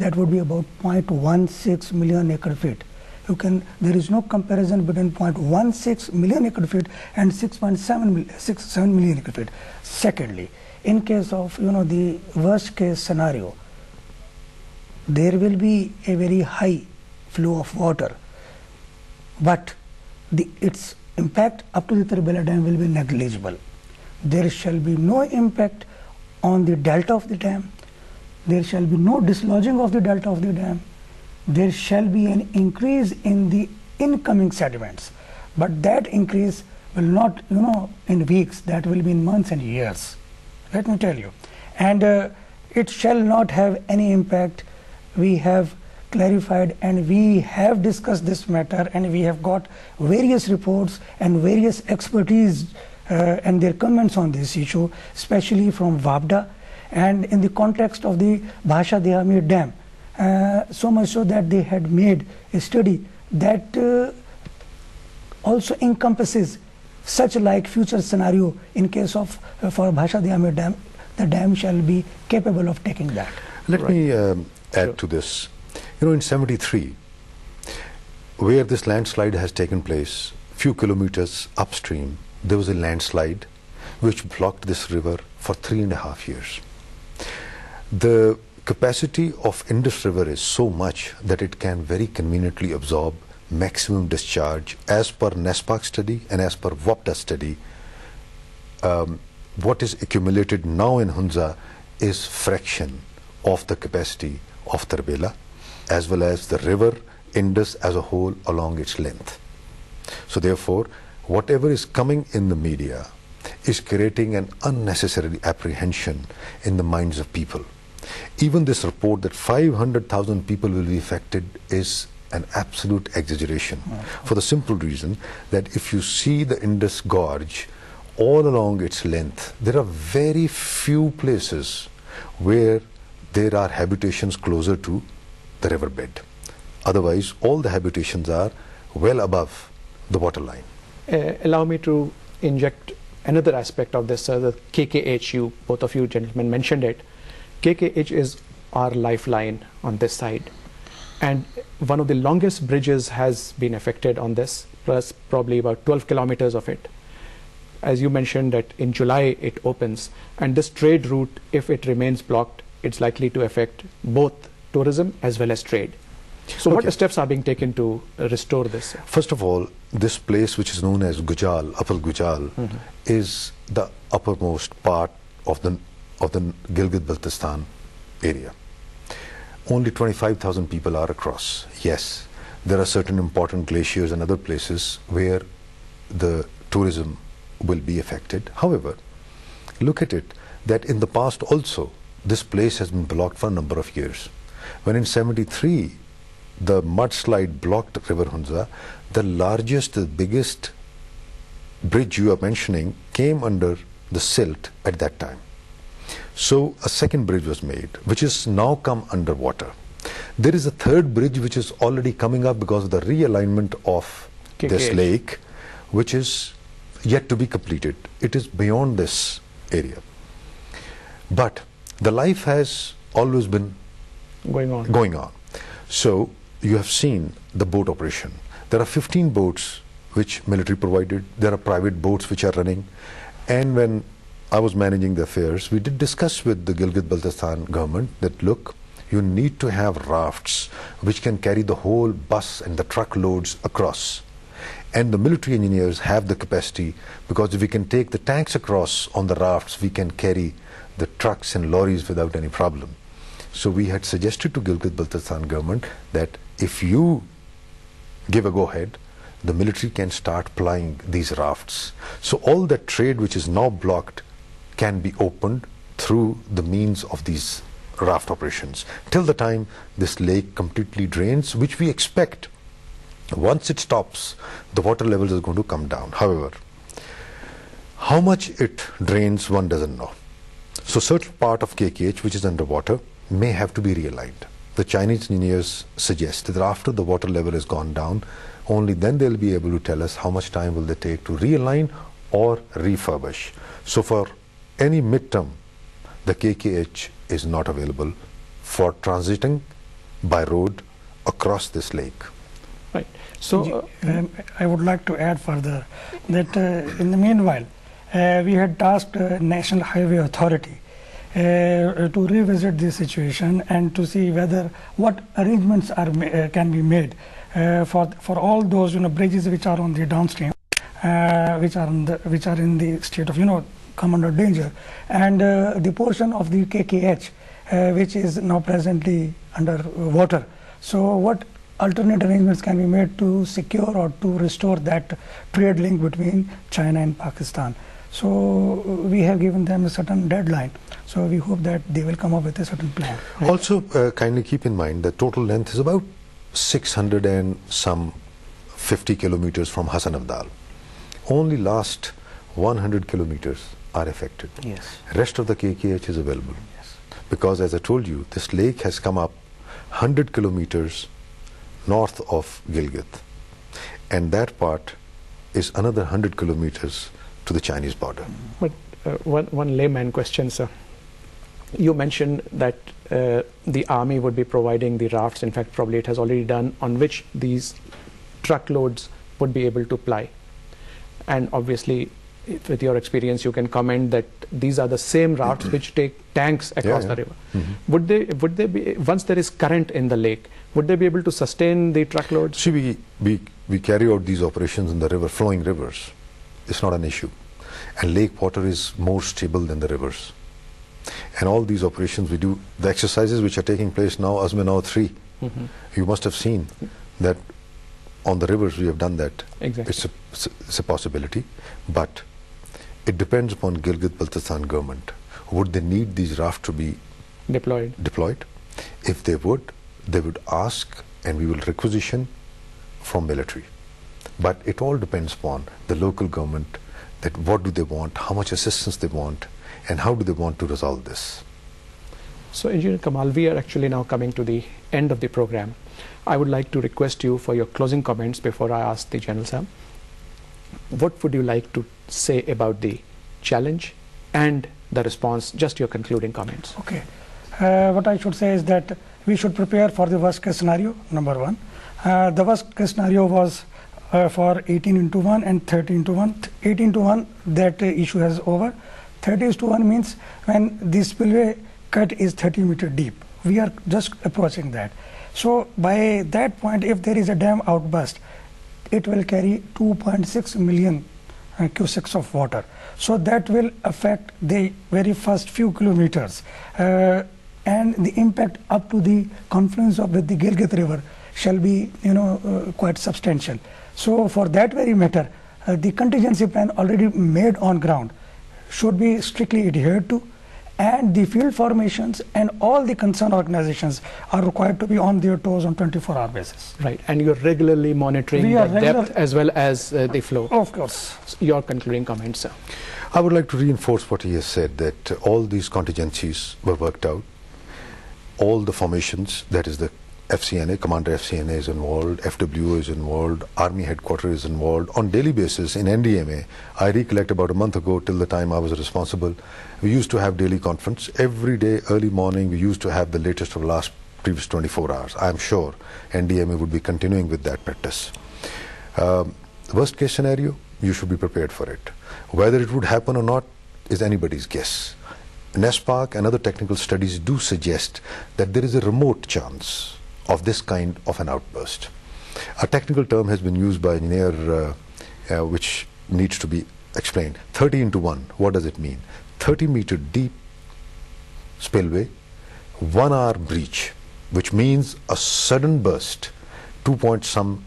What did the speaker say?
that would be about 0.16 million acre feet. There is no comparison between 0.16 million acre feet and 6.7 million acre feet. Secondly, in case of the worst case scenario, there will be a very high flow of water, but its impact up to the Tarbela dam will be negligible. There shall be no impact on the delta of the dam. There shall be no dislodging of the delta of the dam. There shall be an increase in the incoming sediments, but that increase will not in weeks, that will be in months and years, let me tell you. And it shall not have any impact. We have clarified and we have discussed this matter, and we have got various reports and various expertise and their comments on this issue, especially from WAPDA and in the context of the Bhasha Dehami Dam. So much so that they had made a study that also encompasses such like future scenario in case of for Bhasha Dehami Dam. The dam shall be capable of taking that. Let me add to this. In 73, where this landslide has taken place, few kilometers upstream, there was a landslide which blocked this river for 3.5 years. The capacity of Indus River is so much that it can very conveniently absorb maximum discharge. As per NESPAC study and as per WAPDA study, what is accumulated now in Hunza is fraction of the capacity of Tarbela, as well as the river Indus as a whole along its length. So therefore, whatever is coming in the media is creating an unnecessary apprehension in the minds of people. Even this report that 500,000 people will be affected is an absolute exaggeration, for the simple reason that if you see the Indus Gorge all along its length, there are very few places where there are habitations closer to the riverbed. Otherwise, all the habitations are well above the waterline. Allow me to inject another aspect of this, the KKH. Both of you gentlemen mentioned it. KKH is our lifeline on this side, and one of the longest bridges has been affected on this, plus probably about 12 kilometers of it. As you mentioned that in July it opens, and this trade route, if it remains blocked, it's likely to affect both tourism as well as trade. So what steps are being taken to restore this? First of all, this place which is known as Gujal, Upper Gujal, is the uppermost part of the Gilgit-Baltistan area. Only 25,000 people are across. Yes, there are certain important glaciers and other places where the tourism will be affected. However, look at it that in the past also this place has been blocked for a number of years. When in 73 the mudslide blocked River Hunza, the largest, the biggest bridge you are mentioning came under the silt at that time. So a second bridge was made, which is now come under water. There is a third bridge which is already coming up because of the realignment of this lake, which is yet to be completed. It is beyond this area. But the life has always been going on. So you have seen the boat operation. There are 15 boats which military provided. There are private boats which are running. And when I was managing the affairs, we did discuss with the Gilgit-Baltistan government that, look, you need to have rafts which can carry the whole bus and the truck loads across. And the military engineers have the capacity, because if we can take the tanks across on the rafts, we can carry the trucks and lorries without any problem. So we had suggested to Gilgit-Baltistan government that if you give a go-ahead, the military can start plying these rafts. So all that trade which is now blocked can be opened through the means of these raft operations till the time this lake completely drains, which we expect once it stops, the water levels is going to come down. However, how much it drains, one doesn't know. So certain part of KKH which is underwater may have to be realigned. The Chinese engineers suggest that after the water level has gone down, only then they'll be able to tell us how much time will they take to realign or refurbish. So for any midterm, the KKH is not available for transiting by road across this lake. Right. So, I would like to add further that in the meanwhile, we had tasked National Highway Authority to revisit this situation and to see whether what arrangements are can be made for all those bridges which are on the downstream, which are in the state of come under danger, and the portion of the KKH which is now presently under water. So what alternate arrangements can be made to secure or to restore that trade link between China and Pakistan? So we have given them a certain deadline. So we hope that they will come up with a certain plan. Right? Also, kindly keep in mind the total length is about 600 and some 50 kilometers from Hassan Abdal. Only last 100 kilometers are affected. Yes. Rest of the KKH is available. Yes. Because as I told you, this lake has come up 100 kilometers north of Gilgit, and that part is another 100 kilometers to the Chinese border. But one layman question, sir. You mentioned that the army would be providing the rafts. In fact, probably it has already done, on which these truckloads would be able to ply. And obviously, with your experience, you can comment that these are the same rafts which take tanks across the river. Mm-hmm. Would they be, once there is current in the lake, would they be able to sustain the truckloads? See, we carry out these operations in the river, flowing rivers. It's not an issue. And lake water is more stable than the rivers. And all these operations we do, the exercises which are taking place now, Azminaw 3, you must have seen that on the rivers we have done that. Exactly. It's a possibility, but it depends upon Gilgit-Baltistan government. Would they need these rafts to be deployed? If they would ask, and we will requisition from military. But it all depends upon the local government, that what do they want, how much assistance they want, and how do they want to resolve this. So, Engineer Kamal, we are actually now coming to the end of the program. I would like to request you for your closing comments before I ask the General Sir. What would you like to say about the challenge and the response? Just your concluding comments. Okay. What I should say is that we should prepare for the worst case scenario, number one. The worst case scenario was for 18:1 and 30:1. 18:1, that issue has over. 30:1 means when the spillway cut is 30 meters deep. We are just approaching that. So by that point, if there is a dam outburst, it will carry 2.6 million cubics of water. So that will affect the very first few kilometers. And the impact up to the confluence with the Gilgit River shall be, quite substantial. So for that very matter, the contingency plan already made on ground should be strictly adhered to, and the field formations and all the concerned organizations are required to be on their toes on 24-hour basis. Right, and you're regularly monitoring the depth as well as the flow. Of course. Your concluding comments, sir. I would like to reinforce what he has said, that all these contingencies were worked out. All the formations, that is the FCNA, Commander FCNA is involved, FWO is involved, Army Headquarters is involved. On daily basis in NDMA, I recollect about a month ago, till the time I was responsible, we used to have daily conference. Every day, early morning, we used to have the latest of the previous 24 hours. I am sure NDMA would be continuing with that practice. Worst case scenario, you should be prepared for it. Whether it would happen or not is anybody's guess. NESPARC and other technical studies do suggest that there is a remote chance of this kind of an outburst. A technical term has been used by engineer which needs to be explained. 30:1, what does it mean? 30-meter deep spillway, 1 hour breach, which means a sudden burst, 2 point some